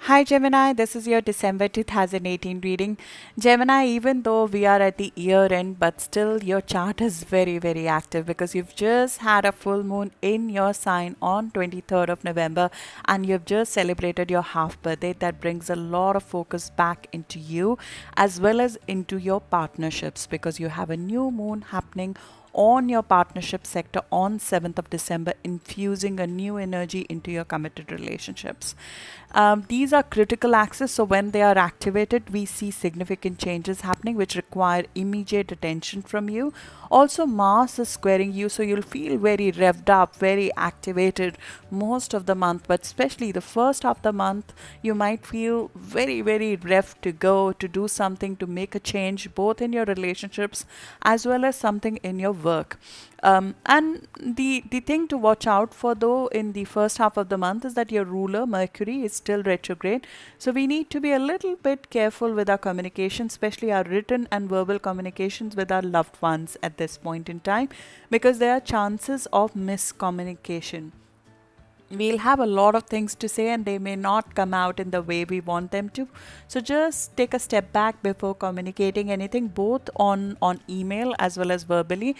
Hi Gemini, this is your December 2018 reading. Gemini, even though we are at the year end, but still your chart is very active because you've just had a full moon in your sign on 23rd of November and you've just celebrated your half birthday. That brings a lot of focus back into you as well as into your partnerships because you have a new moon happening on your partnership sector on 7th of December, infusing a new energy into your committed relationships. These are critical axes, so when they are activated, we see significant changes happening which require immediate attention from you. Also, Mars is squaring you, so you'll feel very revved up, very activated most of the month, but especially the first half of the month, you might feel very revved to go, to do something, to make a change, both in your relationships as well as something in your work. And the thing to watch out for though in the first half of the month is that your ruler Mercury is still retrograde, so we need to be a little bit careful with our communication, especially our written and verbal communications with our loved ones at this point in time, because there are chances of miscommunication. We'll have a lot of things to say and they may not come out in the way we want them to, so just take a step back before communicating anything, both on email as well as verbally,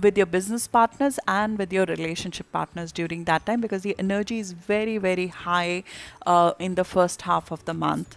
with your business partners and with your relationship partners during that time, because the energy is very high in the first half of the month.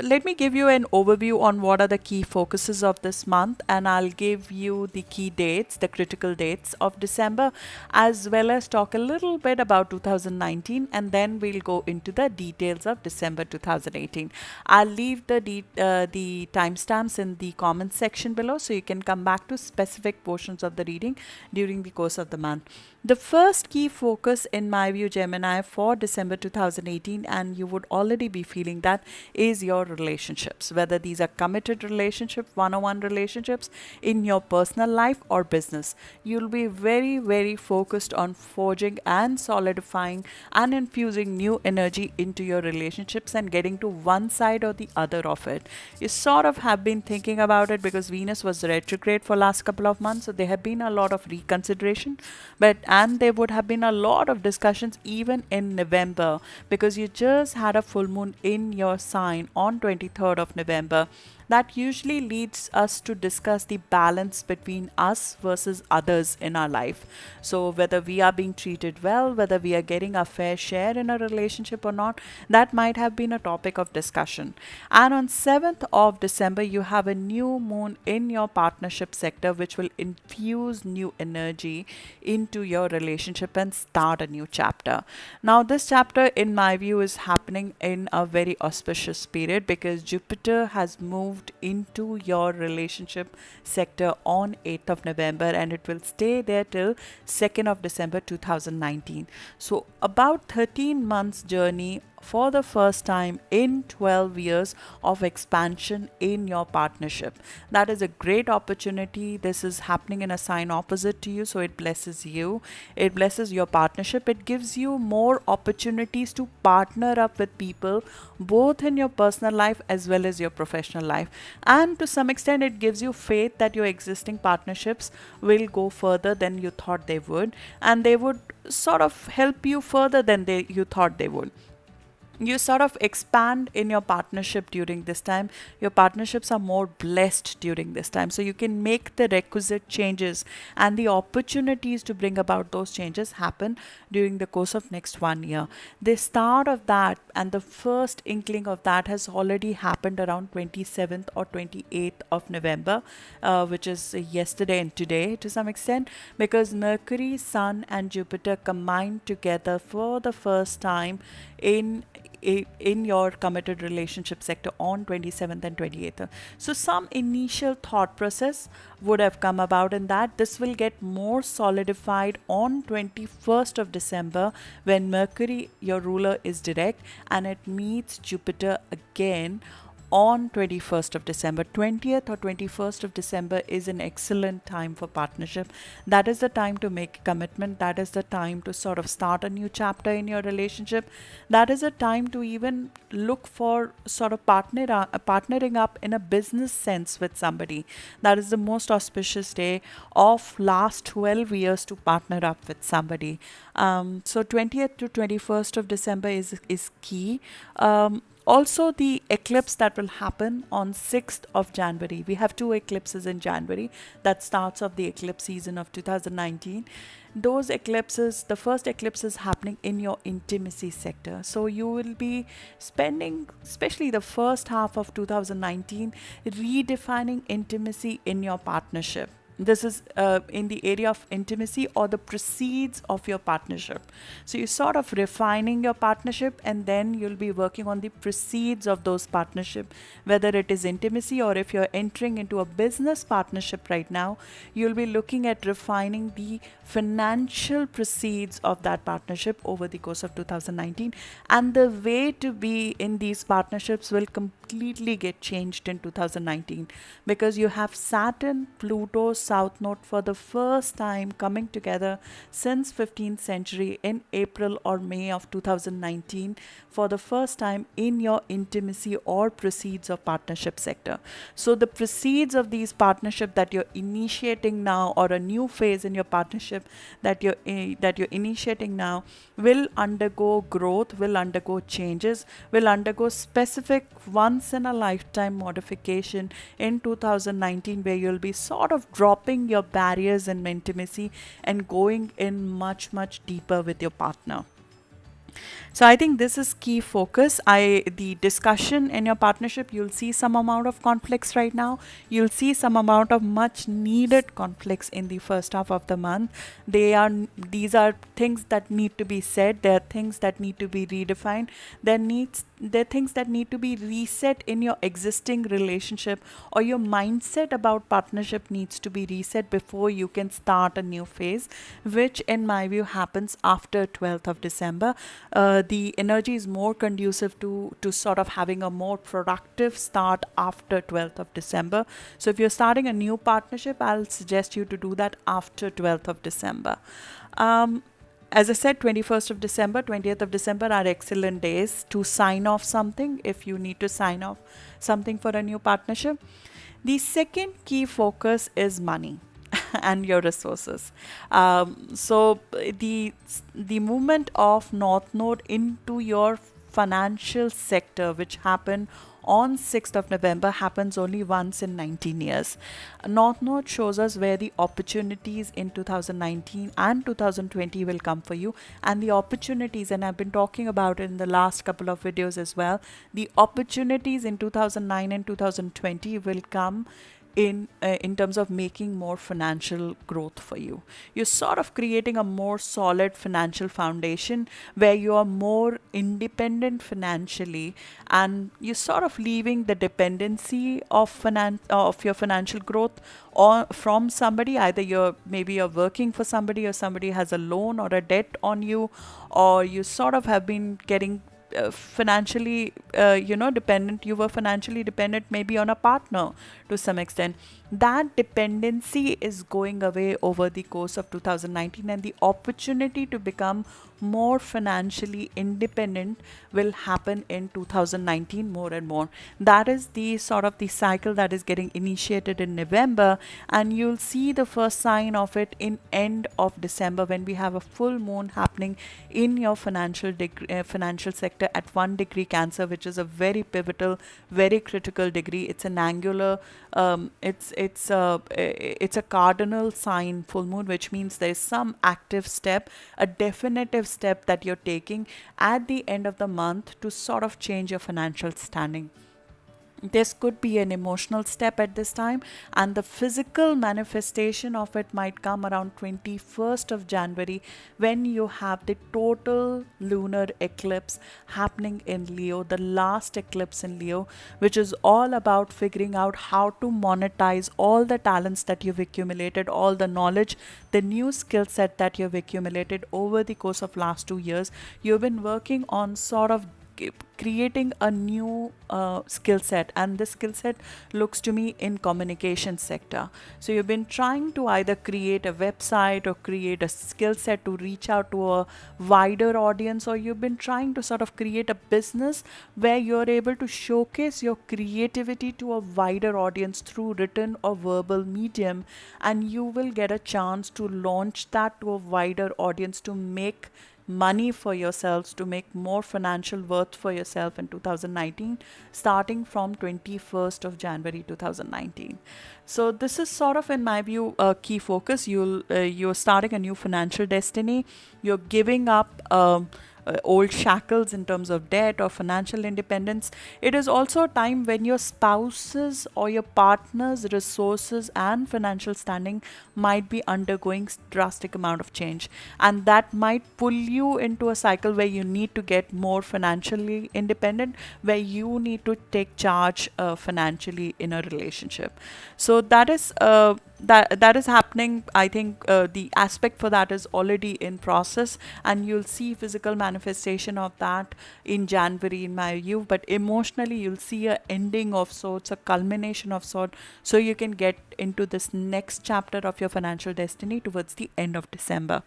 Let me give you an overview on what are the key focuses of this month, and I'll give you the key dates, the critical dates of December, as well as talk a little bit about 2019, and then we'll go into the details of December 2018. I'll leave the timestamps in the comments section below, so you can come back to specific portions of the reading during the course of the month. The first key focus, in my view, Gemini, for December 2018, and you would already be feeling that, is your relationships. Whether these are committed relationships, one-on-one relationships, in your personal life or business, you'll be very focused on forging and solidifying and infusing new energy into your relationships and getting to one side or the other of it. You sort of have been thinking about it because Venus was retrograde for last couple of months, so there have been a lot of reconsideration, and there would have been a lot of discussions even in November because you just had a full moon in your sign on 23rd of November. That usually leads us to discuss the balance between us versus others in our life. So whether we are being treated well, whether we are getting a fair share in a relationship or not, that might have been a topic of discussion. And on 7th of December, you have a new moon in your partnership sector, which will infuse new energy into your relationship and start a new chapter. Now, this chapter, in my view, is happening in a very auspicious period because Jupiter has moved into your relationship sector on 8th of November and it will stay there till 2nd of December 2019. So about 13 months journey for the first time in 12 years of expansion in your partnership. That is a great opportunity. This is happening in a sign opposite to you, so it blesses you. It blesses your partnership. It gives you more opportunities to partner up with people, both in your personal life as well as your professional life. And to some extent, it gives you faith that your existing partnerships will go further than you thought they would, and they would sort of help you further than you thought they would. You sort of expand in your partnership during this time. Your partnerships are more blessed during this time, so you can make the requisite changes, and the opportunities to bring about those changes happen during the course of next 1 year. The start of that and the first inkling of that has already happened around 27th or 28th of November, which is yesterday and today to some extent, because Mercury, Sun and Jupiter combined together for the first time in your committed relationship sector on 27th and 28th. So some initial thought process would have come about in that. This will get more solidified on 21st of December when Mercury, your ruler, is direct and it meets Jupiter again on 21st of December. 20th or 21st of December is an excellent time for partnership. That is the time to make a commitment. That is the time to sort of start a new chapter in your relationship. That is a time to even look for sort of partnering up in a business sense with somebody. That is the most auspicious day of last 12 years to partner up with somebody. So 20th to 21st of December is key. Also, the eclipse that will happen on 6th of January. We have two eclipses in January. That starts off the eclipse season of 2019. Those eclipses, the first eclipse is happening in your intimacy sector. So you will be spending, especially the first half of 2019, redefining intimacy in your partnership. This is in the area of intimacy or the proceeds of your partnership. So you're sort of refining your partnership, and then you'll be working on the proceeds of those partnership, whether it is intimacy or if you're entering into a business partnership right now, you'll be looking at refining the financial proceeds of that partnership over the course of 2019. And the way to be in these partnerships will completely get changed in 2019, because you have Saturn, Pluto, South Node for the first time coming together since 15th century in April or May of 2019 for the first time in your intimacy or proceeds of partnership sector. So the proceeds of these partnership that you're initiating now, or a new phase in your partnership that you're initiating now, will undergo growth, will undergo changes, will undergo specific once in a lifetime modification in 2019, where you'll be sort of dropping your barriers in intimacy and going in much deeper with your partner. So I think this is key focus. The discussion in your partnership, you'll see some amount of conflicts right now. You'll see some amount of much needed conflicts in the first half of the month. These are things that need to be said. There are things that need to be redefined. There are things that need to be reset in your existing relationship, or your mindset about partnership needs to be reset before you can start a new phase, which in my view happens after 12th of December. The energy is more conducive to sort of having a more productive start after 12th of December. So if you're starting a new partnership, I'll suggest you to do that after 12th of December. As I said, 21st of December, 20th of December are excellent days to sign off something if you need to sign off something for a new partnership. The second key focus is money and your resources. So the movement of North Node into your financial sector, which happened on 6th of November, happens only once in 19 years. North Node shows us where the opportunities in 2019 and 2020 will come for you. And the opportunities, and I've been talking about it in the last couple of videos as well, the opportunities in 2009 and 2020 will come in terms of making more financial growth for you. You're sort of creating a more solid financial foundation where you are more independent financially, and you're sort of leaving the dependency of your financial growth or from somebody. Either you're working for somebody, or somebody has a loan or a debt on you, or you sort of have been getting financially dependent. You were financially dependent maybe on a partner to some extent. That dependency is going away over the course of 2019, and the opportunity to become more financially independent will happen in 2019 more and more. That is the sort of the cycle that is getting initiated in November, and you'll see the first sign of it in end of December, when we have a full moon happening in your financial sector at 1 degree Cancer, which is a very pivotal, very critical degree. It's an angular, it's a cardinal sign full moon, which means there is some active step, a definitive step that you're taking at the end of the month to sort of change your financial standing. This could be an emotional step at this time, and the physical manifestation of it might come around 21st of January, when you have the total lunar eclipse happening in Leo, the last eclipse in Leo, which is all about figuring out how to monetize all the talents that you've accumulated, all the knowledge, the new skill set that you've accumulated over the course of last 2 years. You've been working on sort of creating a new skill set, and this skill set looks to me in communication sector. So you've been trying to either create a website or create a skill set to reach out to a wider audience, or you've been trying to sort of create a business where you're able to showcase your creativity to a wider audience through written or verbal medium, and you will get a chance to launch that to a wider audience to make money for yourselves, to make more financial worth for yourself in 2019, starting from 21st of January 2019. So this is sort of, in my view, a key focus. You're starting a new financial destiny. You're giving up old shackles in terms of debt or financial independence. It is also a time when your spouse's or your partner's resources and financial standing might be undergoing drastic amount of change, and that might pull you into a cycle where you need to get more financially independent, where you need to take charge financially in a relationship. So that is happening. I think the aspect for that is already in process, and you'll see physical manifestation of that in January, in my view. But emotionally, you'll see a ending of sorts, a culmination of sort, so you can get into this next chapter of your financial destiny towards the end of December.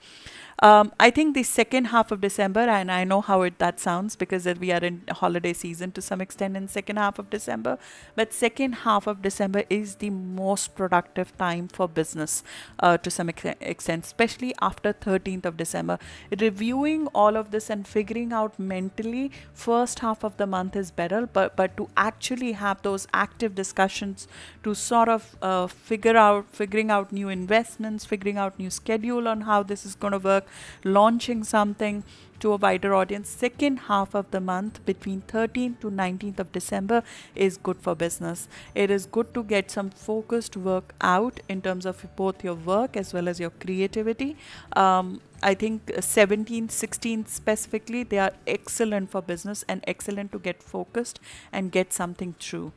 I think the second half of December, and I know how that sounds because we are in holiday season to some extent in second half of December, but second half of December is the most productive time for business to some extent, especially after 13th of December. Reviewing all of this and figuring out mentally, first half of the month is better, but to actually have those active discussions to sort of figuring out new investments, figuring out new schedule on how this is going to work, launching something to a wider audience. Second half of the month between 13th to 19th of December is good for business. It is good to get some focused work out in terms of both your work as well as your creativity. I think 17th, 16th specifically, they are excellent for business and excellent to get focused and get something through.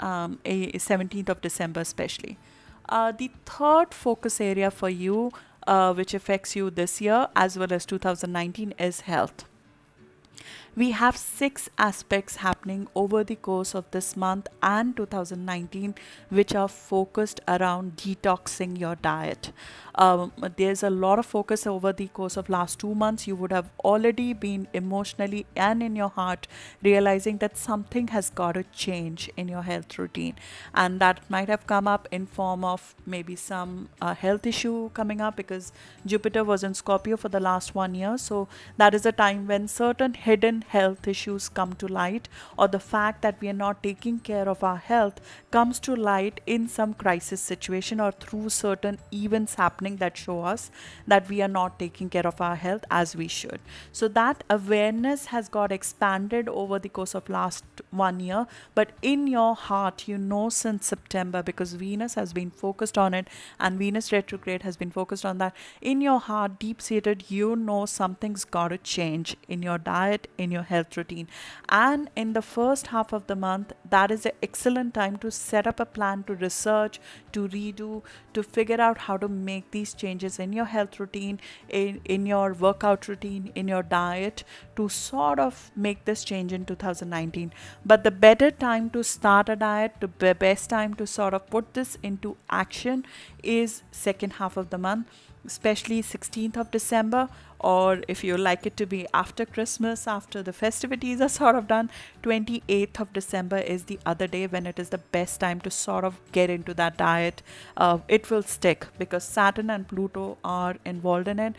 17th of December especially. The third focus area for you, which affects you this year as well as 2019, is health. We have 6 aspects happening over the course of this month and 2019, which are focused around detoxing your diet. There's a lot of focus over the course of last 2 months. You would have already been emotionally and in your heart realizing that something has got to change in your health routine, and that might have come up in form of maybe some health issue coming up, because Jupiter was in Scorpio for the last 1 year. So that is a time when certain hidden health issues come to light, or the fact that we are not taking care of our health comes to light in some crisis situation or through certain events happening that show us that we are not taking care of our health as we should. So that awareness has got expanded over the course of last 1 year, but in your heart, since September, because Venus has been focused on it and Venus retrograde has been focused on that, in your heart, deep seated, something's got to change in your diet, in your health routine. And in the first half of the month, that is an excellent time to set up a plan, to research, to redo, to figure out how to make these changes in your health routine, in your workout routine, in your diet, to sort of make this change in 2019. But the better time to start a diet, the best time to sort of put this into action is second half of the month, especially 16th of December, or if you like it to be after Christmas, after the festivities are sort of done, 28th of December is the other day when it is the best time to sort of get into that diet. It will stick because Saturn and Pluto are involved in it.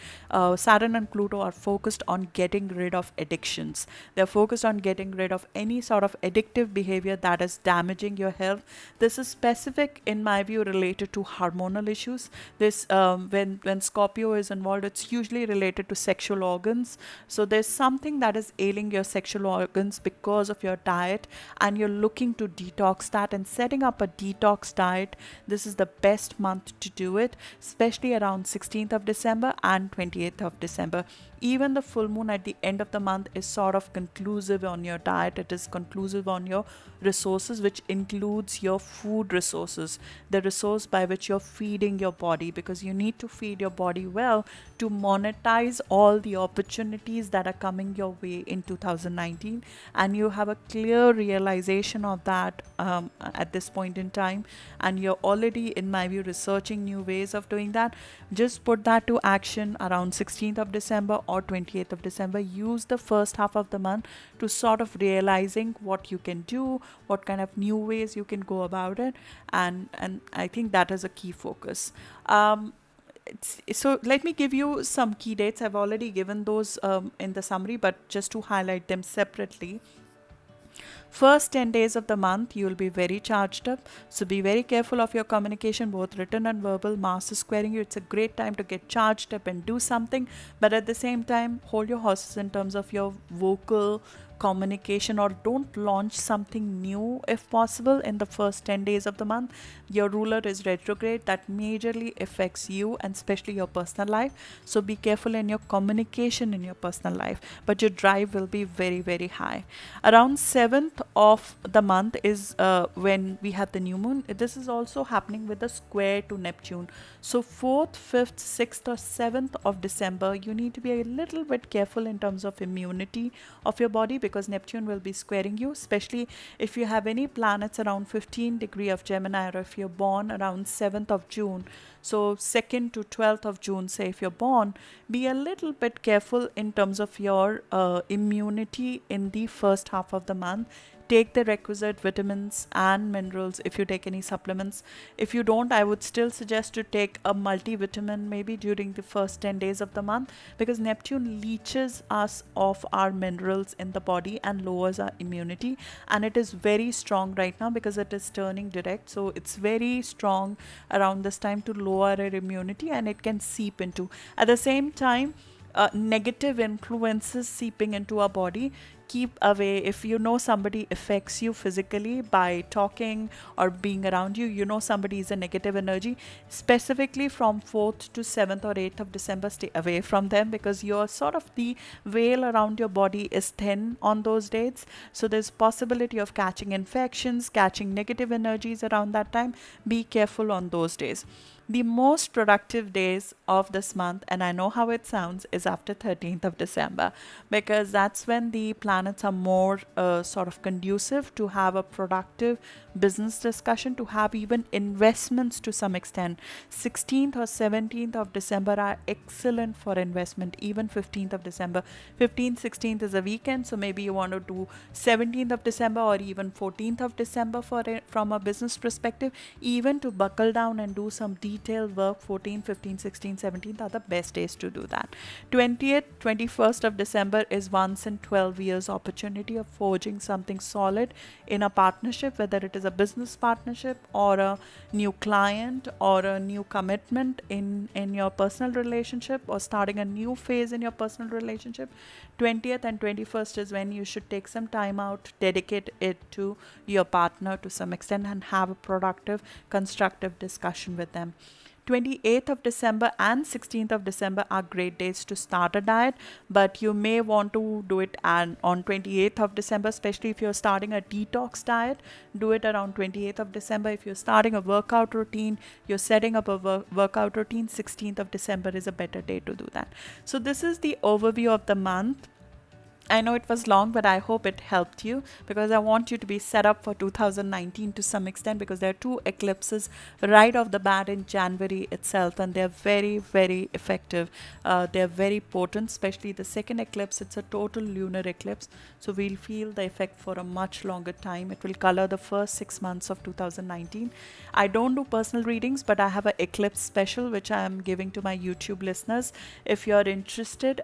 Saturn and Pluto are focused on getting rid of addictions. They're focused on getting rid of any sort of addictive behavior that is damaging your health. This is specific, in my view, related to hormonal issues. This when Scorpio is involved, it's usually related to sexual organs. So there's something that is ailing your sexual organs because of your diet, and you're looking to detox that and setting up a detox diet. This is the best month to do it, especially around 16th of December and 28th of December. Even the full moon at the end of the month is sort of conclusive on your diet. It is conclusive on your resources, which includes your food resources, the resource by which you're feeding your body, because you need to feed your body well to monetize realize all the opportunities that are coming your way in 2019, and you have a clear realization of that at this point in time, and you're already, in my view, researching new ways of doing that, just put that to action around 16th of December or 28th of December. Use the first half of the month to sort of realizing what you can do, what kind of new ways you can go about it, and I think that is a key focus. So let me give you some key dates. I've already given those in the summary, but just to highlight them separately. First 10 days of the month, you will be very charged up. So be very careful of your communication, both written and verbal. Mars is squaring you. It's a great time to get charged up and do something. But at the same time, hold your horses in terms of your vocal communication, or don't launch something new if possible in the first 10 days of the month. Your ruler is retrograde. That majorly affects you and especially your personal life. So be careful in your communication in your personal life. But your drive will be very, very high. Around 7th of the month is when we have the new moon. This is also happening with a square to Neptune. So 4th, 5th, 6th or 7th of December, you need to be a little bit careful in terms of immunity of your body, because Neptune will be squaring you, especially if you have any planets around 15 degree of Gemini, or if you're born around 7th of June. So 2nd to 12th of June, say if you're born, be a little bit careful in terms of your immunity in the first half of the month. Take the requisite vitamins and minerals if you take any supplements. If you don't, I would still suggest to take a multivitamin maybe during the first 10 days of the month, because Neptune leaches us of our minerals in the body and lowers our immunity. And it is very strong right now because it is turning direct. So it's very strong around this time to lower our immunity, and it can seep into. At the same time, negative influences seeping into our body, keep away. If you know somebody affects you physically by talking or being around you, you know somebody is a negative energy, specifically from 4th to 7th or 8th of December, stay away from them, because you're sort of, the veil around your body is thin on those dates. So there's possibility of catching infections, catching negative energies around that time. Be careful on those days. The most productive days of this month, and I know how it sounds, is after 13th of December, because that's when the planets are more sort of conducive to have a productive business discussion, to have even investments to some extent. 16th or 17th of December are excellent for investment, even 15th of December. 15th, 16th is a weekend, so maybe you want to do 17th of December or even 14th of December for it, from a business perspective, even to buckle down and do some detailed work. 14, 15, 16, 17th are the best days to do that. 20th, 21st of December is once in 12 years opportunity of forging something solid in a partnership, whether it is a business partnership or a new client or a new commitment in your personal relationship, or starting a new phase in your personal relationship. 20th and 21st is when you should take some time out, dedicate it to your partner to some extent, and have a productive, constructive discussion with them. 28th of December and 16th of December are great days to start a diet, but you may want to do it on 28th of December, especially if you're starting a detox diet. Do it around 28th of December. If you're starting a workout routine, you're setting up a workout routine, 16th of December is a better day to do that. So this is the overview of the month. I know it was long, but I hope it helped you, because I want you to be set up for 2019 to some extent, because there are two eclipses right off the bat in January itself, and they're very, very effective. They're very potent, especially the second eclipse. It's a total lunar eclipse, so we'll feel the effect for a much longer time. It will color the first 6 months of 2019. I don't do personal readings, but I have an eclipse special which I am giving to my YouTube listeners. If you're interested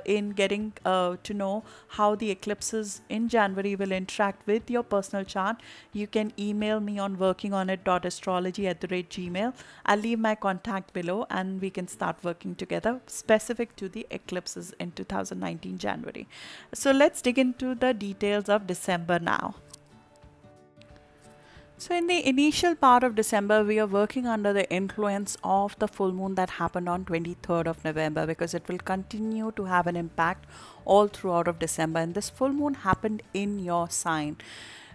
in getting to know how the eclipses in January will interact with your personal chart, you can email me on workingonit.astrology@gmail. I'll leave my contact below, and we can start working together specific to the eclipses in 2019 January. So let's dig into the details of December now. So in the initial part of December, we are working under the influence of the full moon that happened on 23rd of November, because it will continue to have an impact all throughout of December. And this full moon happened in your sign.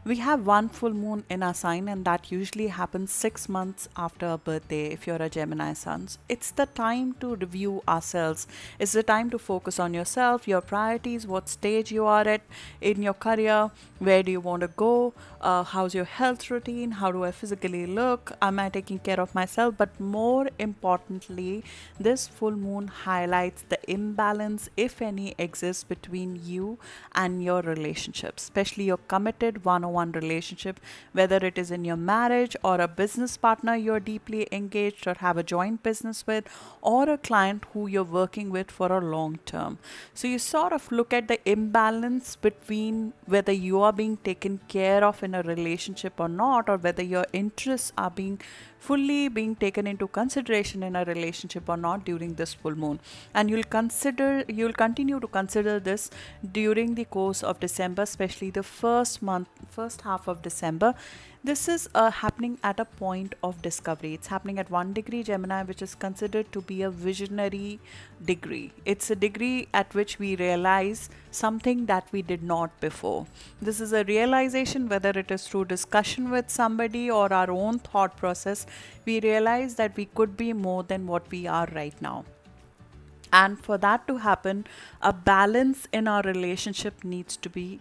We have one full moon in our sign, and that usually happens 6 months after our birthday if you're a Gemini sun. It's the time to review ourselves. It's the time to focus on yourself, your priorities, what stage you are at in your career, where do you want to go, how's your health routine, how do I physically look, am I taking care of myself? But more importantly, this full moon highlights the imbalance, if any, exists between you and your relationships, especially your committed one-on-one relationship, whether it is in your marriage or a business partner you're deeply engaged or have a joint business with, or a client who you're working with for a long term. So you sort of look at the imbalance between whether you are being taken care of in a relationship or not, or whether your interests are fully being taken into consideration in a relationship or not during this full moon. And you'll continue to consider this during the course of December, especially the first half of December. This is happening at a point of discovery. It's happening at 1 degree Gemini, which is considered to be a visionary degree. It's a degree at which we realize something that we did not before. This is a realization, whether it is through discussion with somebody or our own thought process. We realize that we could be more than what we are right now. And for that to happen, a balance in our relationship needs to be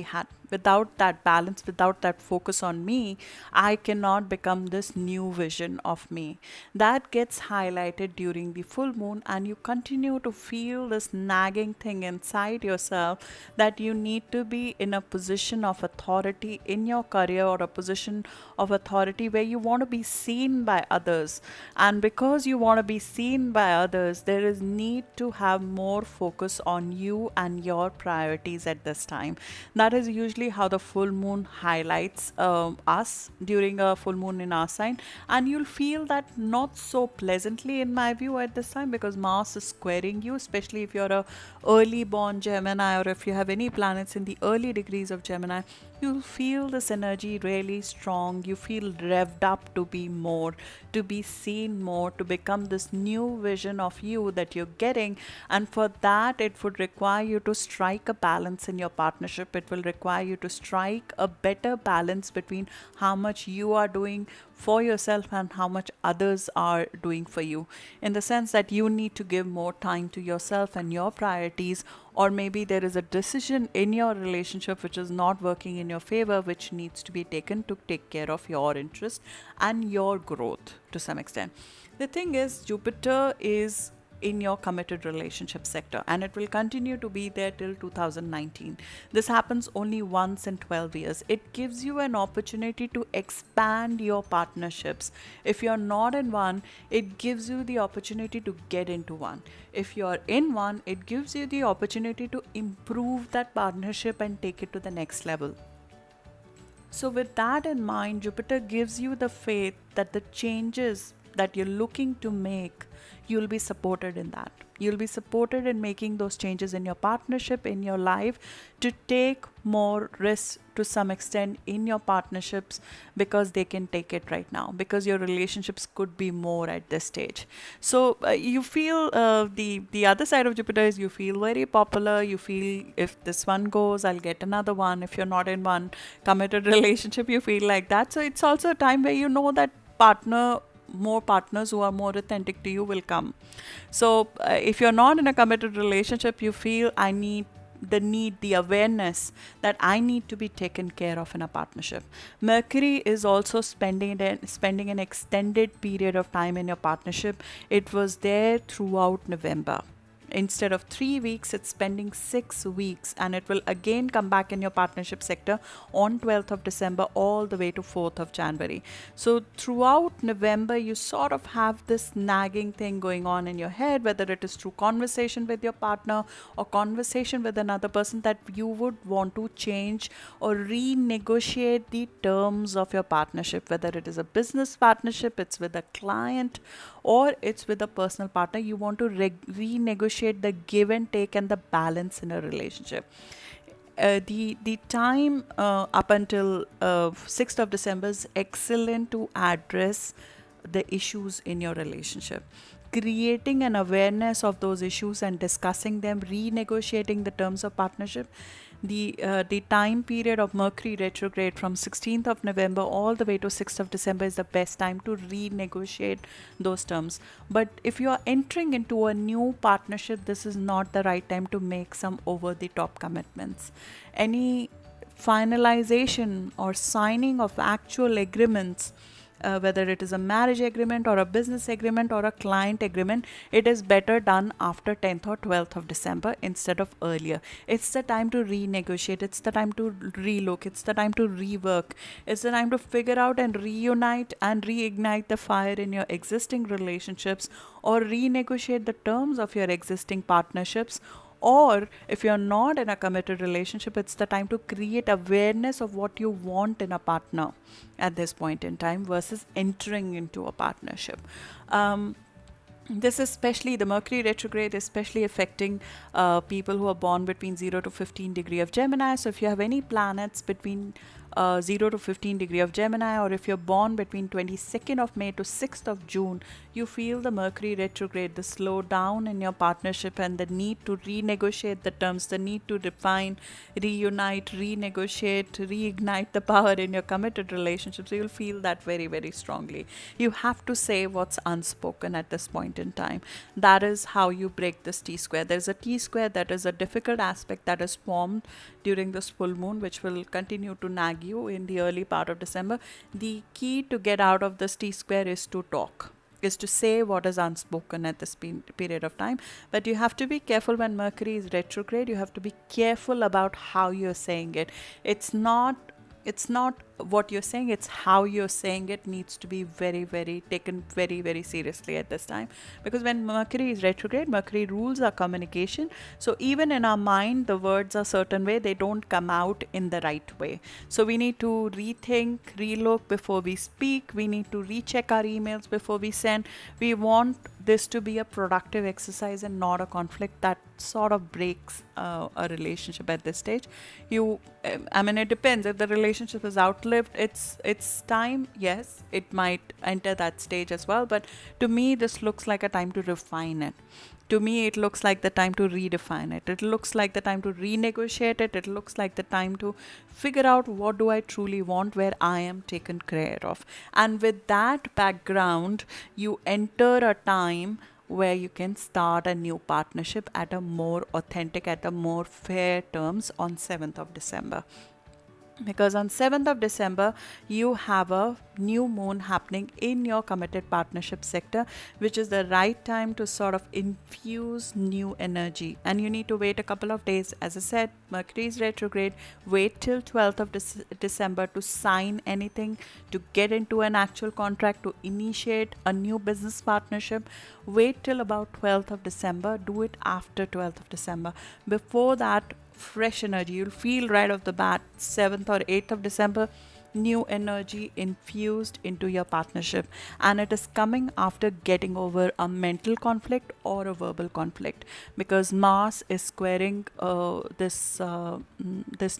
had. Without that balance, without that focus on me, I cannot become this new vision of me. That gets highlighted during the full moon, and you continue to feel this nagging thing inside yourself that you need to be in a position of authority in your career, or a position of authority where you want to be seen by others. And because you want to be seen by others, there is need to have more focus on you and your priorities at this time. That is usually how the full moon highlights us during a full moon in our sign. And you'll feel that not so pleasantly, in my view, at this time, because Mars is squaring you, especially if you're a early born Gemini, or if you have any planets in the early degrees of Gemini. You feel this energy really strong. You feel revved up to be more, to be seen more, to become this new vision of you that you're getting. And for that, it would require you to strike a balance in your partnership. It will require you to strike a better balance between how much you are doing for yourself and how much others are doing for you, in the sense that you need to give more time to yourself and your priorities. Or maybe there is a decision in your relationship which is not working in your favor, which needs to be taken to take care of your interest and your growth to some extent. The thing is, Jupiter is in your committed relationship sector, and it will continue to be there till 2019. This happens only once in 12 years. It gives you an opportunity to expand your partnerships. If you're not in one, it gives you the opportunity to get into one. If you're in one, it gives you the opportunity to improve that partnership and take it to the next level. So, with that in mind, Jupiter gives you the faith that the changes that you're looking to make, you'll be supported in that. You'll be supported in making those changes in your partnership, in your life, to take more risks to some extent in your partnerships, because they can take it right now, because your relationships could be more at this stage. So you feel the other side of Jupiter is you feel very popular. You feel, if this one goes, I'll get another one. If you're not in one committed relationship, you feel like that. So it's also a time where you know that more partners who are more authentic to you will come. So if you're not in a committed relationship, you feel the awareness that I need to be taken care of in a partnership. Mercury is also spending an extended period of time in your partnership. It was there throughout November. Instead of 3 weeks, it's spending 6 weeks, and it will again come back in your partnership sector on 12th of December all the way to 4th of January. So throughout November, you sort of have this nagging thing going on in your head, whether it is through conversation with your partner or conversation with another person, that you would want to change or renegotiate the terms of your partnership, whether it is a business partnership, it's with a client, or it's with a personal partner. You want to renegotiate the give and take and the balance in a relationship. The time up until 6th of December is excellent to address the issues in your relationship. Creating an awareness of those issues and discussing them, renegotiating the terms of partnership, The time period of Mercury retrograde from 16th of November all the way to 6th of December is the best time to renegotiate those terms. But if you are entering into a new partnership, this is not the right time to make some over the top commitments. Any finalization or signing of actual agreements, whether it is a marriage agreement or a business agreement or a client agreement, it is better done after 10th or 12th of December instead of earlier. It's the time to renegotiate, it's the time to relook, it's the time to rework, it's the time to figure out and reunite and reignite the fire in your existing relationships, or renegotiate the terms of your existing partnerships. Or if you're not in a committed relationship, it's the time to create awareness of what you want in a partner at this point in time versus entering into a partnership. This especially, the Mercury retrograde, especially affecting people who are born between 0 to 15 degree of Gemini. So if you have any planets between 0 to 15 degree of Gemini, or if you're born between 22nd of May to 6th of June, you feel the Mercury retrograde, the slowdown in your partnership, and the need to renegotiate the terms, the need to define, reunite, renegotiate, reignite the power in your committed relationship. So you'll feel that very, very strongly. You have to say what's unspoken at this point in time. That is how you break this T-square. There's a T-square that is a difficult aspect that is formed during this full moon, which will continue to nag you in the early part of December. The key to get out of this T-square is to talk, is to say what is unspoken at this period of time. But you have to be careful when Mercury is retrograde. You have to be careful about how you're saying it. It's not what you're saying, it's how you're saying it needs to be very, very taken very, very seriously at this time. Because when Mercury is retrograde, Mercury rules our communication. So even in our mind, the words are certain way, they don't come out in the right way. So we need to rethink, relook before we speak. We need to recheck our emails before we send. We want this to be a productive exercise and not a conflict that sort of breaks a relationship at this stage. It depends. If the relationship is outlived, it's time. Yes, it might enter that stage as well. But to me, this looks like a time to refine it. To me, it looks like the time to redefine it. It looks like the time to renegotiate it. It looks like the time to figure out what do I truly want, where I am taken care of. And with that background, you enter a time where you can start a new partnership at a more authentic, at a more fair terms on 7th of December. Because on 7th of December, you have a new moon happening in your committed partnership sector, which is the right time to sort of infuse new energy. And you need to wait a couple of days. As I said, Mercury is retrograde. Wait till 12th of December to sign anything, to get into an actual contract, to initiate a new business partnership. Wait till about 12th of December. Do it after 12th of December. Before that, fresh energy. You'll feel right off the bat, 7th or 8th of December, new energy infused into your partnership. And it is coming after getting over a mental conflict or a verbal conflict, because Mars is squaring this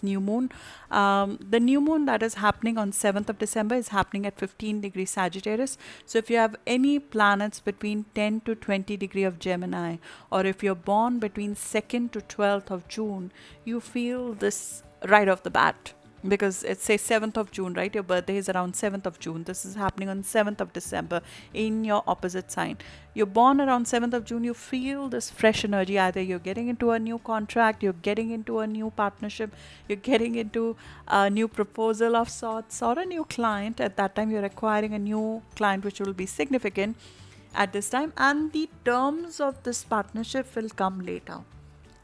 new moon. The new moon that is happening on 7th of December is happening at 15 degrees Sagittarius. So if you have any planets between 10 to 20 degree of Gemini, or if you're born between 2nd to 12th of June, you feel this right off the bat. Because it says 7th of June, right? Your birthday is around 7th of June. This is happening on 7th of December in your opposite sign. You're born around 7th of June, you feel this fresh energy. Either you're getting into a new contract, you're getting into a new partnership, you're getting into a new proposal of sorts, or a new client. At that time, you're acquiring a new client, which will be significant at this time. And the terms of this partnership will come later.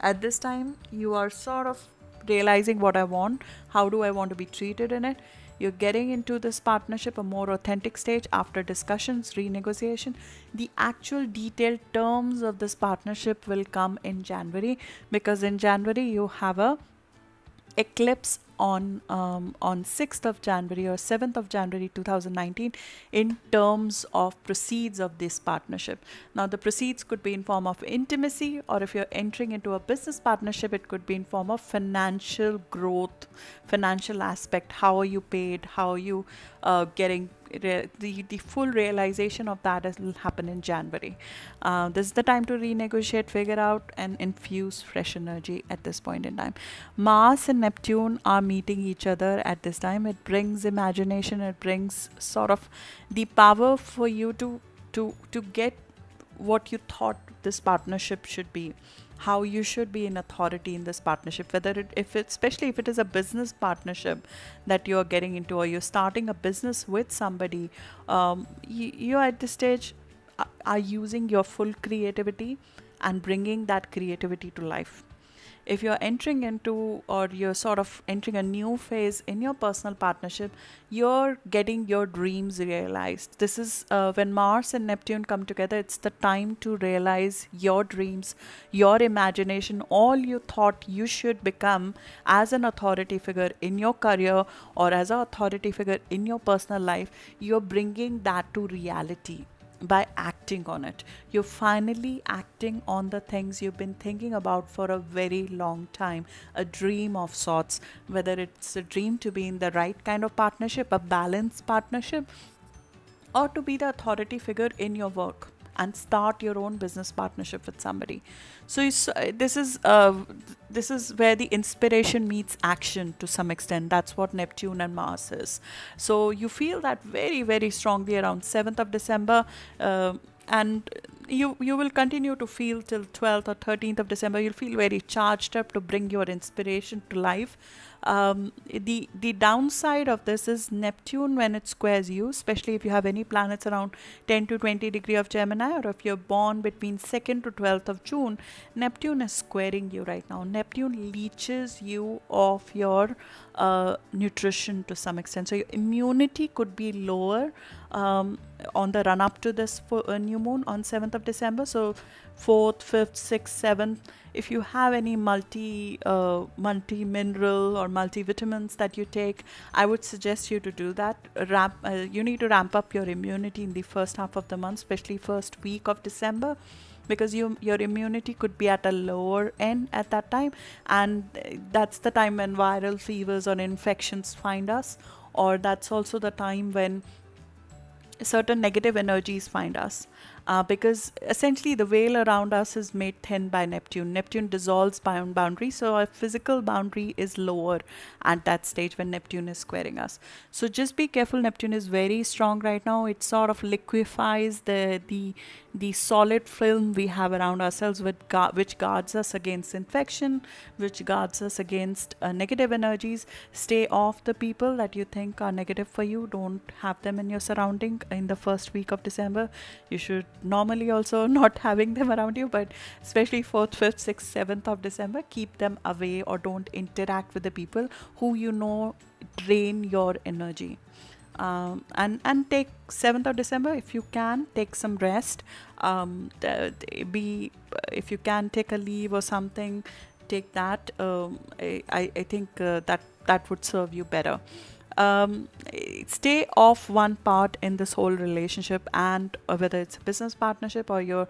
At this time, you are sort of realizing what I want, how do I want to be treated in it. You're getting into this partnership a more authentic stage after discussions, renegotiation. The actual detailed terms of this partnership will come in January, because in January you have a eclipse on 6th of January or 7th of January 2019 in terms of proceeds of this partnership. Now the proceeds could be in form of intimacy, or if you're entering into a business partnership, it could be in form of financial growth, financial aspect. How are you paid? How are you getting the full realization of that will happen in January. This is the time to renegotiate, figure out, and infuse fresh energy at this point in time. Mars and Neptune are meeting each other at this time. It brings imagination. It brings sort of the power for you to get what you thought this partnership should be, how you should be in authority in this partnership, whether especially if it is a business partnership that you are getting into, or you're starting a business with somebody. You at this stage are using your full creativity and bringing that creativity to life. If you're entering into, or you're sort of entering a new phase in your personal partnership, you're getting your dreams realized. This is when Mars and Neptune come together, it's the time to realize your dreams, your imagination, all you thought you should become as an authority figure in your career or as an authority figure in your personal life. You're bringing that to reality by acting on it. You're finally acting on the things you've been thinking about for a very long time, a dream of sorts, whether it's a dream to be in the right kind of partnership, a balanced partnership, or to be the authority figure in your work and start your own business partnership with somebody. So this is where the inspiration meets action to some extent. That's what Neptune and Mars is. So you feel that very, very strongly around 7th of December, and you will continue to feel till 12th or 13th of December. You'll feel very charged up to bring your inspiration to life. The downside of this is Neptune, when it squares you, especially if you have any planets around 10 to 20 degree of Gemini, or if you're born between 2nd to 12th of June, Neptune is squaring you right now. Neptune leeches you of your nutrition to some extent. So your immunity could be lower on the run up to this new moon on 7th of December. So 4th, 5th, 6th, 7th, if you have any multi mineral or multivitamins that you take, I would suggest you to do that. You need to ramp up your immunity in the first half of the month, especially first week of December, because your immunity could be at a lower end at that time, and that's the time when viral fevers or infections find us, or that's also the time when certain negative energies find us, because essentially the veil around us is made thin by Neptune. Neptune dissolves boundaries, so our physical boundary is lower at that stage when Neptune is squaring us. So just be careful. Neptune is very strong right now. It sort of liquefies the solid film we have around ourselves, which guards us against infection, which guards us against negative energies. Stay off the people that you think are negative for you. Don't have them in your surrounding in the first week of December. You should normally also not having them around you, but especially 4th, 5th, 6th, 7th of December, keep them away, or don't interact with the people who you know drain your energy. And take 7th of December, if you can, take some rest. If you can take a leave or something, take that. I think that would serve you better. Stay off one part in this whole relationship, and whether it's a business partnership or your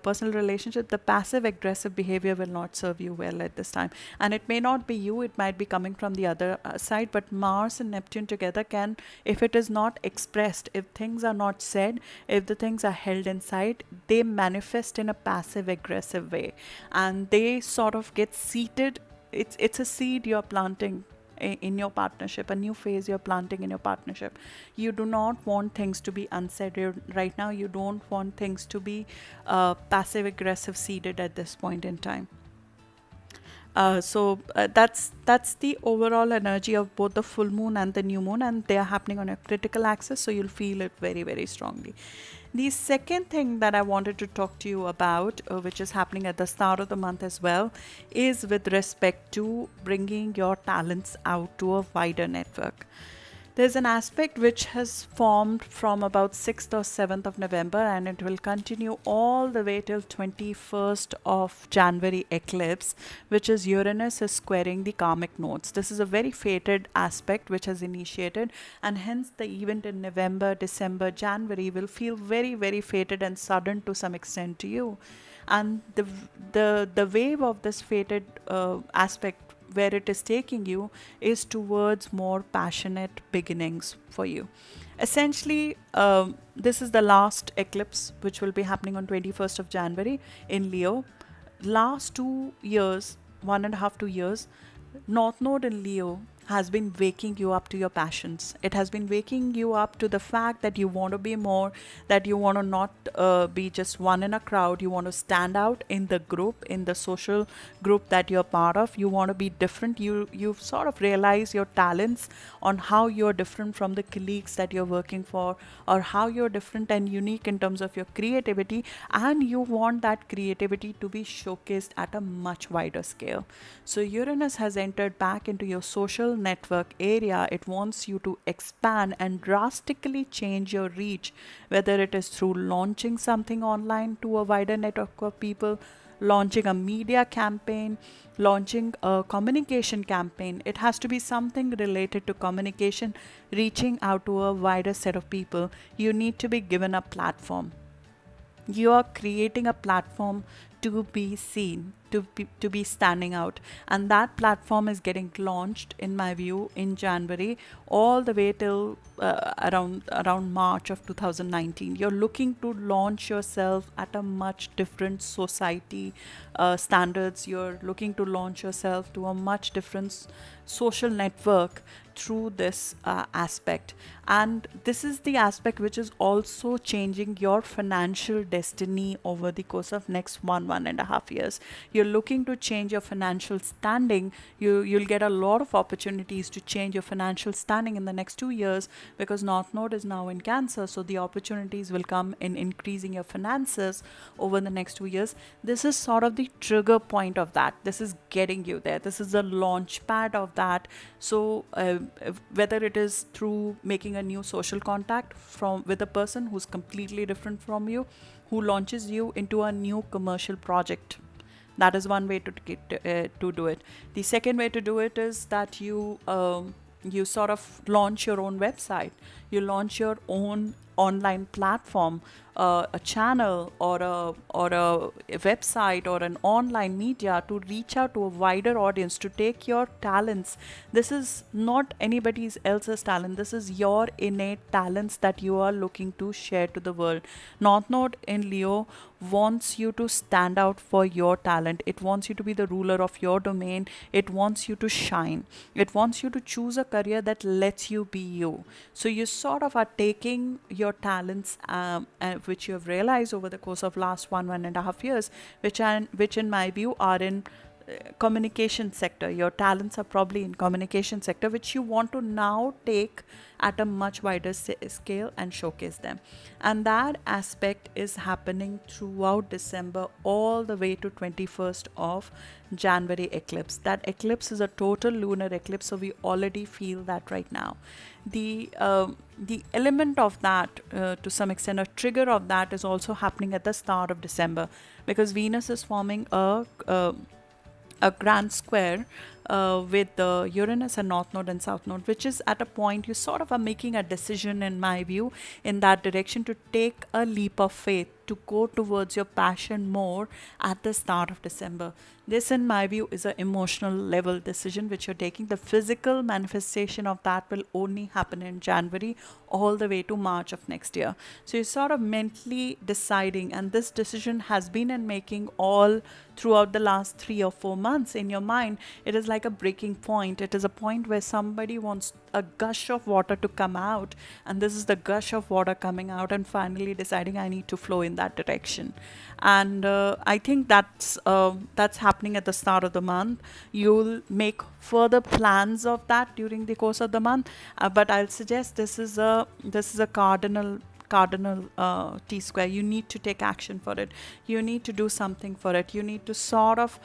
personal relationship, the passive aggressive behavior will not serve you well at this time. And it may not be you, it might be coming from the other side, but Mars and Neptune together can, if it is not expressed, if things are not said, if the things are held inside, they manifest in a passive aggressive way, and they sort of get seated. It's a seed you're planting in your partnership, a new phase you're planting in your partnership. You do not want things to be unsaid right now. You don't want things to be passive aggressive seeded at this point in time. That's the overall energy of both the full moon and the new moon, and they are happening on a critical axis, so you'll feel it very, very strongly. The second thing that I wanted to talk to you about, which is happening at the start of the month as well, is with respect to bringing your talents out to a wider network. There's an aspect which has formed from about 6th or 7th of November, and it will continue all the way till 21st of January eclipse, which is Uranus is squaring the karmic nodes. This is a very fated aspect which has initiated, and hence the event in November, December, January will feel very, very fated and sudden to some extent to you. And the wave of this fated aspect where it is taking you is towards more passionate beginnings for you. Essentially, this is the last eclipse, which will be happening on 21st of January in Leo. Last 2 years, 1.5, 2 years, North Node in Leo has been waking you up to your passions. It has been waking you up to the fact that you want to be more, that you want to not be just one in a crowd. You want to stand out in the group, in the social group that you're part of. You want to be different. You've sort of realized your talents on how you're different from the colleagues that you're working for, or how you're different and unique in terms of your creativity, and you want that creativity to be showcased at a much wider scale. So Uranus has entered back into your social network area. It wants you to expand and drastically change your reach, whether it is through launching something online to a wider network of people, launching a media campaign, launching a communication campaign. It has to be something related to communication, reaching out to a wider set of people. You need to be given a platform. You are creating a platform to be seen, to be standing out, and that platform is getting launched, in my view, in January all the way till around March of 2019. You're looking to launch yourself at a much different society standards. You're looking to launch yourself to a much different social network through this aspect. And this is the aspect which is also changing your financial destiny over the course of next 1.5 years. You're looking to change your financial standing. You'll get a lot of opportunities to change your financial standing in the next 2 years, because North Node is now in Cancer. So the opportunities will come in increasing your finances over the next 2 years. This is sort of the trigger point of that. This is getting you there. This is the launch pad of that. So whether it is through making a new social contact from with a person who's completely different from you, who launches you into a new commercial project, that is one way to do it. The second way to do it is that you sort of launch your own website. You launch your own online platform, a channel or a website or an online media, to reach out to a wider audience, to take your talents. This is not anybody else's talent. This is your innate talents that you are looking to share to the world. North Node in Leo wants you to stand out for your talent. It wants you to be the ruler of your domain. It wants you to shine. It wants you to choose a career that lets you be you. So you sort of are taking your talents, which you have realized over the course of last 1.5 years, which in my view are in communication sector. Your talents are probably in communication sector, which you want to now take at a much wider scale and showcase them. And that aspect is happening throughout December all the way to 21st of January eclipse. That eclipse is a total lunar eclipse, so we already feel that right now. The element of that, to some extent, a trigger of that is also happening at the start of December, because Venus is forming a grand square with the Uranus and North Node and South Node, which is at a point you sort of are making a decision, in my view, in that direction, to take a leap of faith, to go towards your passion more at the start of December. This, in my view, is an emotional level decision which you're taking. The physical manifestation of that will only happen in January all the way to March of next year. So you're sort of mentally deciding, and this decision has been in making all throughout the last 3 or 4 months in your mind. It is like a breaking point. It is a point where somebody wants a gush of water to come out, and this is the gush of water coming out, and finally deciding I need to flow in that direction. And I think that's happening at the start of the month. You'll make further plans of that during the course of the month, but I'll suggest this is a cardinal T square. You need to take action for it. You need to do something for it. You need to sort of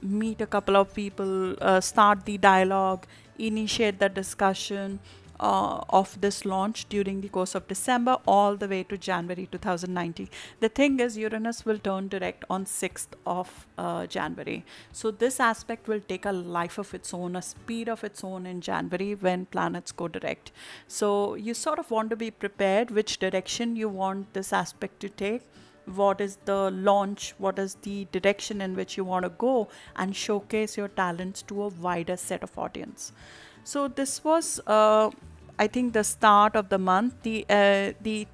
meet a couple of people, start the dialogue, initiate the discussion of this launch during the course of December all the way to January 2019. The thing is, Uranus will turn direct on 6th of January. So this aspect will take a life of its own, a speed of its own in January when planets go direct. So you sort of want to be prepared which direction you want this aspect to take. what is the launch, what is the direction in which you want to go, and showcase your talents to a wider set of audience. So this was I think the start of the month. The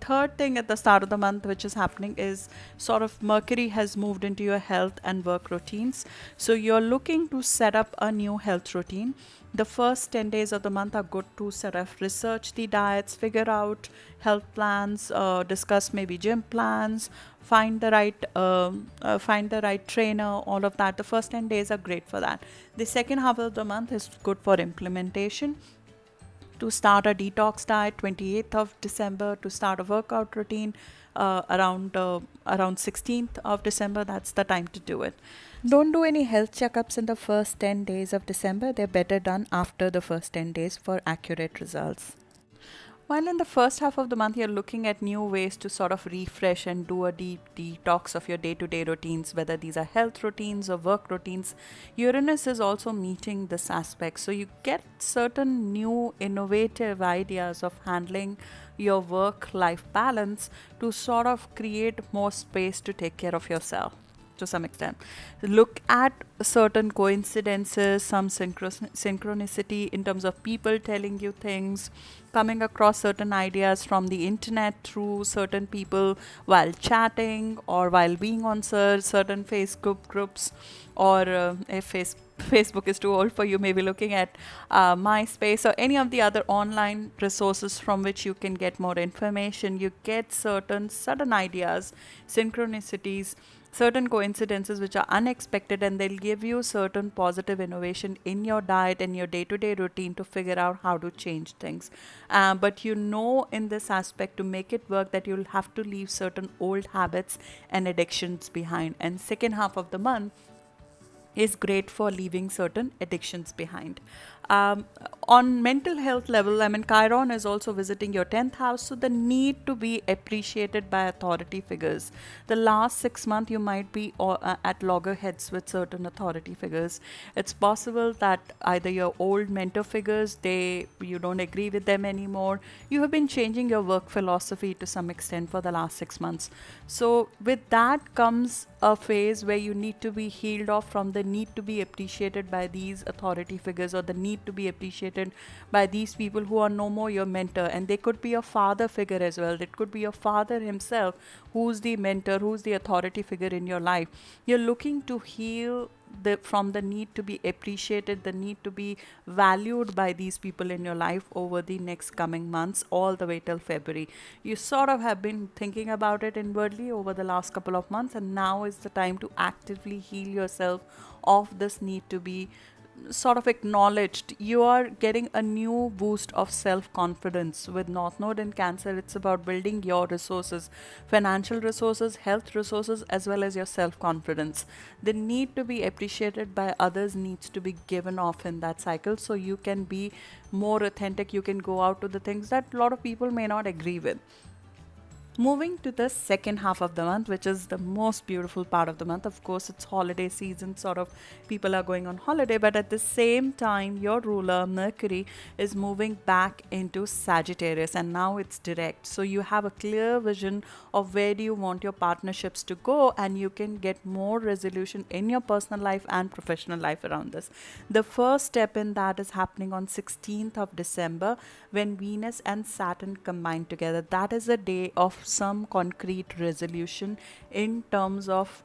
third thing at the start of the month which is happening is sort of Mercury has moved into your health and work routines. So you're looking to set up a new health routine. The first 10 days of the month are good to sort of research the diets, figure out health plans, discuss maybe gym plans, find the right trainer, all of that. The first 10 days are great for that. The second half of the month is good for implementation, to start a detox diet 28th of December, to start a workout routine around 16th of December. That's the time to do it. Don't do any health checkups in the first 10 days of December. They're better done after the first 10 days for accurate results. While in the first half of the month, you're looking at new ways to sort of refresh and do a deep detox of your day to day routines, whether these are health routines or work routines. Uranus is also meeting this aspect. So you get certain new innovative ideas of handling your work life balance to sort of create more space to take care of yourself to some extent. Look at certain coincidences, some synchronicity in terms of people telling you things, coming across certain ideas from the internet through certain people while chatting or while being on certain Facebook groups, or if Facebook is too old for you, maybe looking at MySpace or any of the other online resources from which you can get more information. You get certain sudden ideas, synchronicities, certain coincidences which are unexpected, and they'll give you certain positive innovation in your diet and your day-to-day routine to figure out how to change things. But in this aspect, to make it work, that you'll have to leave certain old habits and addictions behind. And second half of the month is great for leaving certain addictions behind. Um, on mental health level, I mean, Chiron is also visiting your 10th house, so the need to be appreciated by authority figures. The last 6 months, you might be at loggerheads with certain authority figures. It's possible that either your old mentor figures, you don't agree with them anymore. You have been changing your work philosophy to some extent for the last 6 months. So with that comes a phase where you need to be healed off from the need to be appreciated by these authority figures, or the need to be appreciated by these people who are no more your mentor. And they could be a father figure as well. It could be your father himself who's the mentor, who's the authority figure in your life. You're looking to heal from the need to be appreciated, the need to be valued by these people in your life over the next coming months, all the way till February. You sort of have been thinking about it inwardly over the last couple of months, and now is the time to actively heal yourself of this need to be sort of acknowledged. You are getting a new boost of self confidence with North Node in Cancer. It's about building your resources, financial resources, health resources, as well as your self confidence. The need to be appreciated by others needs to be given off in that cycle, so you can be more authentic. You can go out to the things that a lot of people may not agree with. Moving to the second half of the month, which is the most beautiful part of the month. Of course, it's holiday season, sort of people are going on holiday, but at the same time, your ruler, Mercury, is moving back into Sagittarius, and now it's direct. So you have a clear vision of where do you want your partnerships to go, and you can get more resolution in your personal life and professional life around this. The first step in that is happening on 16th of December when Venus and Saturn combine together. That is a day of some concrete resolution in terms of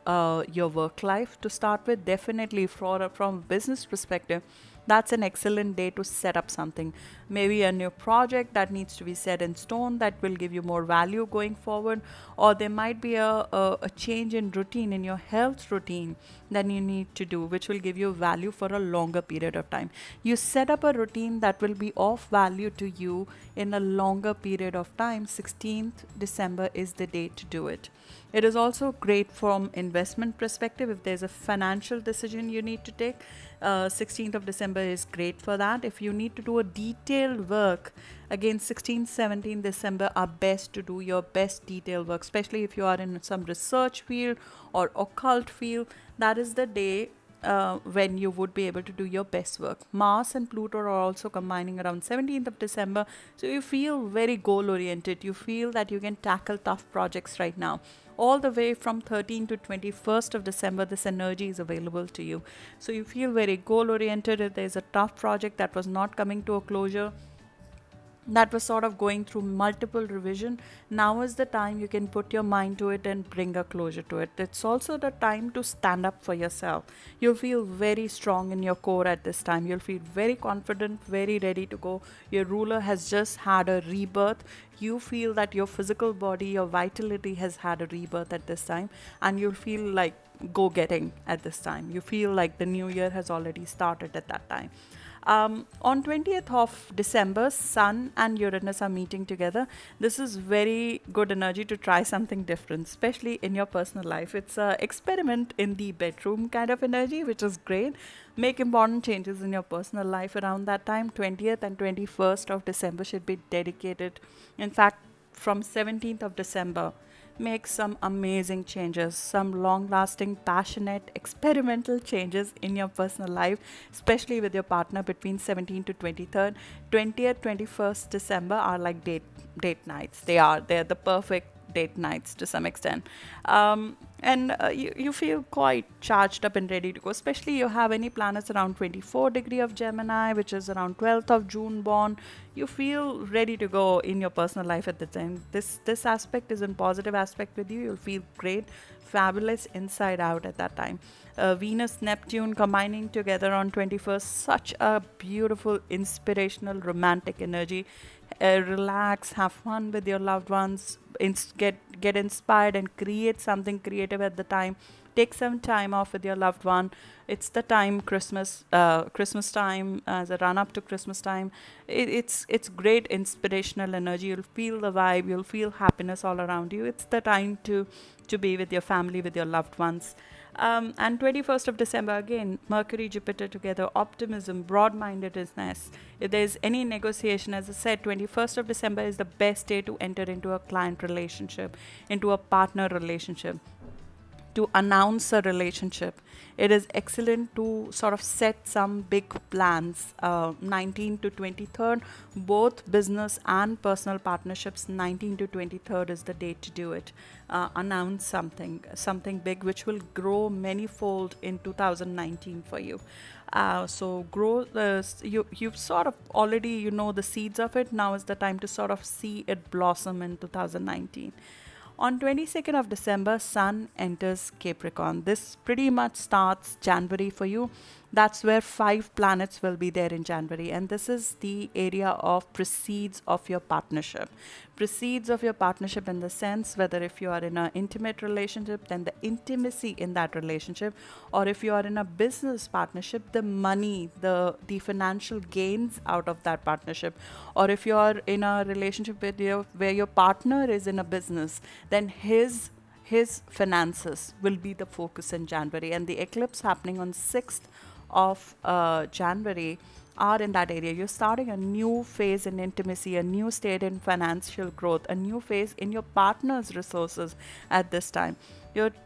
your work life. To start with, definitely from a business perspective, that's an excellent day to set up something. Maybe a new project that needs to be set in stone that will give you more value going forward. Or there might be a change in routine, in your health routine, that you need to do, which will give you value for a longer period of time. You set up a routine that will be of value to you in a longer period of time. 16th December is the day to do it. It is also great from investment perspective. If there's a financial decision you need to take, 16th of December is great for that. If you need to do a detailed work, again 16th, 17th December are best to do your best detailed work, especially if you are in some research field or occult field. That is the day when you would be able to do your best work. Mars and Pluto are also combining around 17th of December, so you feel very goal oriented. You feel that you can tackle tough projects right now. All the way from 13th to 21st of December, this energy is available to you. So you feel very goal oriented. If there's a tough project that was not coming to a closure, that was sort of going through multiple revision, now is the time you can put your mind to it and bring a closure to it. It's also the time to stand up for yourself. You'll feel very strong in your core at this time. You'll feel very confident, very ready to go. Your ruler has just had a rebirth. You feel that your physical body, your vitality has had a rebirth at this time, and you'll feel like go getting at this time. You feel like the new year has already started at that time. On 20th of December, Sun and Uranus are meeting together. This is very good energy to try something different, especially in your personal life. It's an experiment in the bedroom kind of energy, which is great. Make important changes in your personal life around that time. 20th and 21st of December should be dedicated. In fact, from 17th of December, make some amazing changes, some long lasting, passionate, experimental changes in your personal life, especially with your partner between 17th to 23rd. 20th, 21st December are like date nights. They're the perfect date nights to some extent. And you feel quite charged up and ready to go, especially you have any planets around 24 degree of Gemini, which is around 12th of June born. You feel ready to go in your personal life at the time. This aspect is in positive aspect with you. You'll feel great, fabulous inside out at that time. Venus Neptune combining together on 21st, such a beautiful, inspirational, romantic energy. Relax, have fun with your loved ones, get inspired and create something creative at the time. Take some time off with your loved one. It's the time, Christmas time, as a run up to Christmas time. It's great inspirational energy. You'll feel the vibe. You'll feel happiness all around you. It's the time to be with your family, with your loved ones. And 21st of December, again, Mercury, Jupiter together, optimism, broad-mindedness. If there's any negotiation, as I said, 21st of December is the best day to enter into a client relationship, into a partner relationship, to announce a relationship. It is excellent to sort of set some big plans. 19th to 23rd, both business and personal partnerships, 19th to 23rd is the date to do it. Announce something big which will grow manyfold in 2019 for you. So grow you sort of already the seeds of it. Now is the time to sort of see it blossom in 2019. On 22nd of December, Sun enters Capricorn. This pretty much starts January for you. That's where 5 planets will be there in January. And this is the area of proceeds of your partnership. Proceeds of your partnership in the sense whether if you are in an intimate relationship, then the intimacy in that relationship, or if you are in a business partnership, the money, the financial gains out of that partnership, or if you are in a relationship where your partner is in a business, then his finances will be the focus in January. And the eclipse happening on 6th of January are in that area. You're starting a new phase in intimacy, a new state in financial growth, a new phase in your partner's resources at this time.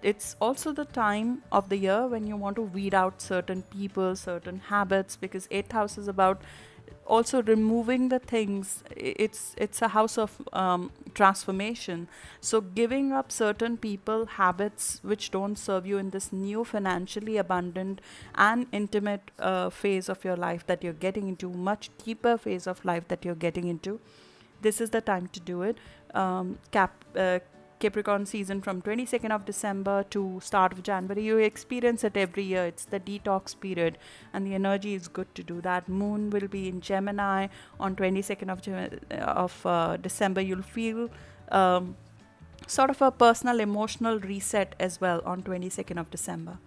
It's also the time of the year when you want to weed out certain people, certain habits, because 8th house is about also removing the things. It's a house of transformation. So giving up certain people, habits which don't serve you in this new financially abundant and intimate phase of your life that you're getting into, much deeper phase of life that you're getting into. This is the time to do it. Capricorn season from 22nd of December to start of January. You experience it every year. It's the detox period and the energy is good to do that. Moon will be in Gemini on 22nd of December. You'll feel sort of a personal emotional reset as well on 22nd of December.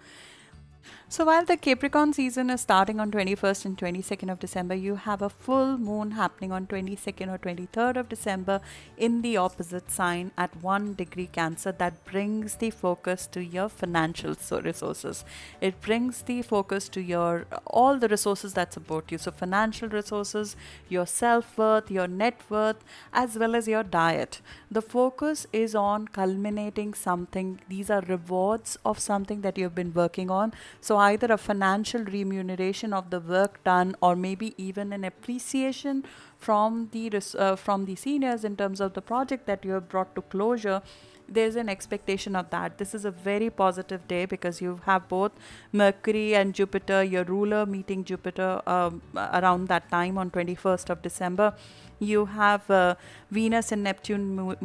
So while the Capricorn season is starting on 21st and 22nd of December, you have a full moon happening on 22nd or 23rd of December in the opposite sign at 1 degree Cancer. That brings the focus to your financial resources. It brings the focus to your all the resources that support you. So financial resources, your self-worth, your net worth, as well as your diet. The focus is on culminating something. These are rewards of something that you've been working on. So either a financial remuneration of the work done, or maybe even an appreciation from the seniors in terms of the project that you have brought to closure. There's an expectation of that. This is a very positive day because you have both Mercury and Jupiter, your ruler, meeting Jupiter around that time on 21st of December. You have Venus and Neptune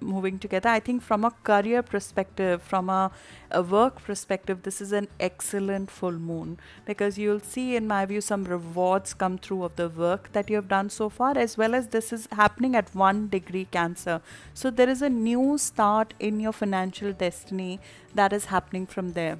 moving together. I think from a career perspective, from a work perspective, this is an excellent full moon, because you'll see, in my view, some rewards come through of the work that you have done so far, as well as this is happening at 1 degree Cancer. So there is a new start in your financial destiny that is happening from there.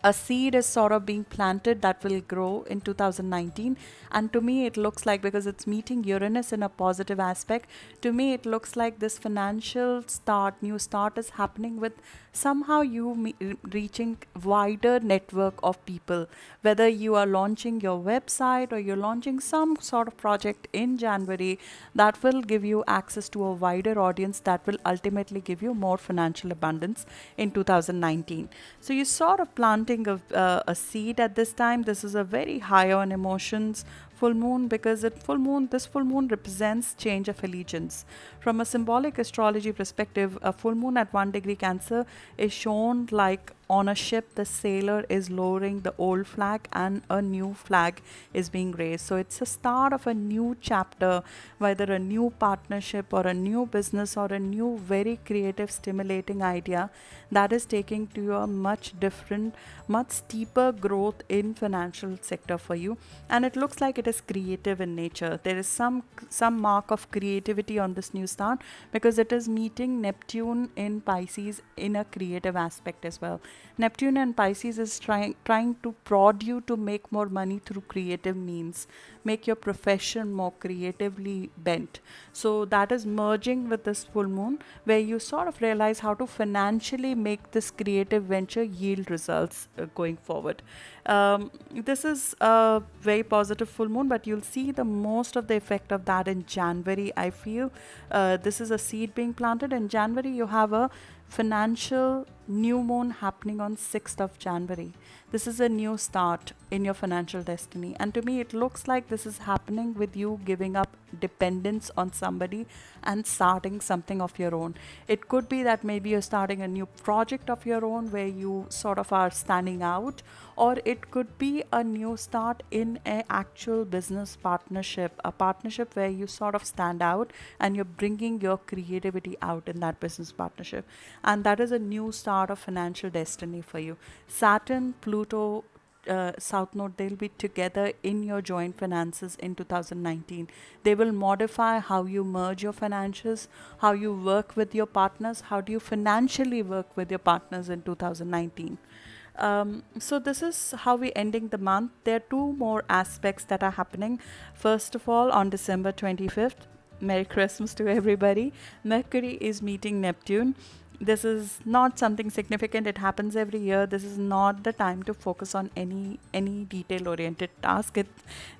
A seed is sort of being planted that will grow in 2019. And to me it looks like, because it's meeting Uranus in a positive aspect, to me it looks like this financial start, new start, is happening with somehow you reaching wider network of people, whether you are launching your website or you're launching some sort of project in January that will give you access to a wider audience that will ultimately give you more financial abundance in 2019. So you sort of planting a seed at this time. This is a very high on emotions full moon, because this full moon represents change of allegiance. From a symbolic astrology perspective, a full moon at 1 degree Cancer is shown like on a ship, the sailor is lowering the old flag and a new flag is being raised. So it's a start of a new chapter, whether a new partnership or a new business or a new very creative, stimulating idea that is taking to a much different, much steeper growth in financial sector for you. And it looks like it is creative in nature. There is some mark of creativity on this new start, because it is meeting Neptune in Pisces in a creative aspect as well. Neptune and Pisces is trying to prod you to make more money through creative means, make your profession more creatively bent. So that is merging with this full moon, where you sort of realize how to financially make this creative venture yield results going forward. This is a very positive full moon, but you'll see the most of the effect of that in January. I feel this is a seed being planted. In January, you have a financial new moon happening on 6th of January. This is a new start in your financial destiny. And to me, it looks like this is happening with you giving up dependence on somebody and starting something of your own. It could be that maybe you're starting a new project of your own where you sort of are standing out, or it could be a new start in an actual business partnership, a partnership where you sort of stand out and you're bringing your creativity out in that business partnership. And that is a new start of financial destiny for you. Saturn, Pluto, South Node, they'll be together in your joint finances in 2019. They will modify how you merge your finances, how you work with your partners, how do you financially work with your partners in 2019. So this is how we're ending the month. There are two more aspects that are happening. First of all, on December 25th, Merry Christmas to everybody, Mercury is meeting Neptune. This is not something significant. It happens every year. This is not the time to focus on any detail oriented task.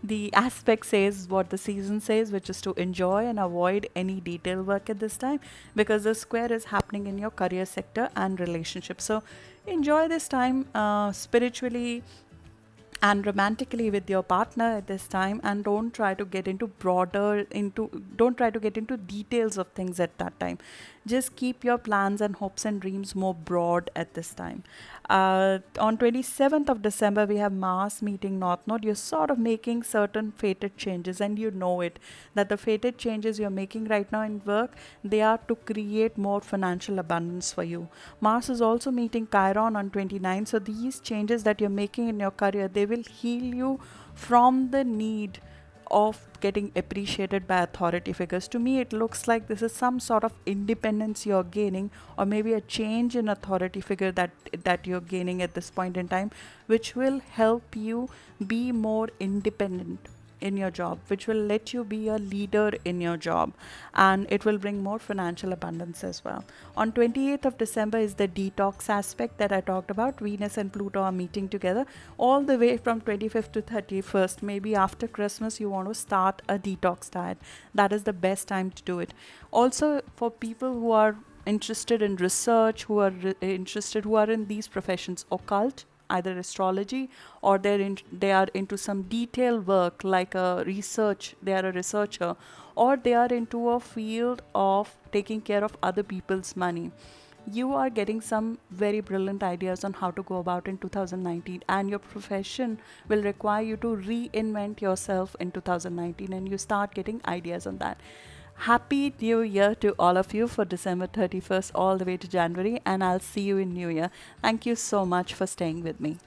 The aspect says what the season says, which is to enjoy and avoid any detail work at this time, because the square is happening in your career sector and relationships. So enjoy this time spiritually and romantically with your partner at this time, and don't try to get into details of things at that time. Just keep your plans and hopes and dreams more broad at this time. On 27th of December, we have Mars meeting North Node. You're sort of making certain fated changes, and you know it, that the fated changes you're making right now in work, they are to create more financial abundance for you. Mars is also meeting Chiron on 29th. So these changes that you're making in your career, they will heal you from the need of getting appreciated by authority figures. To me, it looks like this is some sort of independence you're gaining, or maybe a change in authority figure that you're gaining at this point in time, which will help you be more independent in your job, which will let you be a leader in your job, and it will bring more financial abundance as well. On 28th of December is the detox aspect that I talked about. Venus and Pluto are meeting together all the way from 25th to 31st. Maybe after Christmas you want to start a detox diet. That is the best time to do it. Also, for people who are interested in research, who are in these professions, occult, either astrology, or they are into some detailed work like a research, they are a researcher, or they are into a field of taking care of other people's money, you are getting some very brilliant ideas on how to go about in 2019, and your profession will require you to reinvent yourself in 2019, and you start getting ideas on that. Happy New Year to all of you for December 31st all the way to January, and I'll see you in New Year. Thank you so much for staying with me.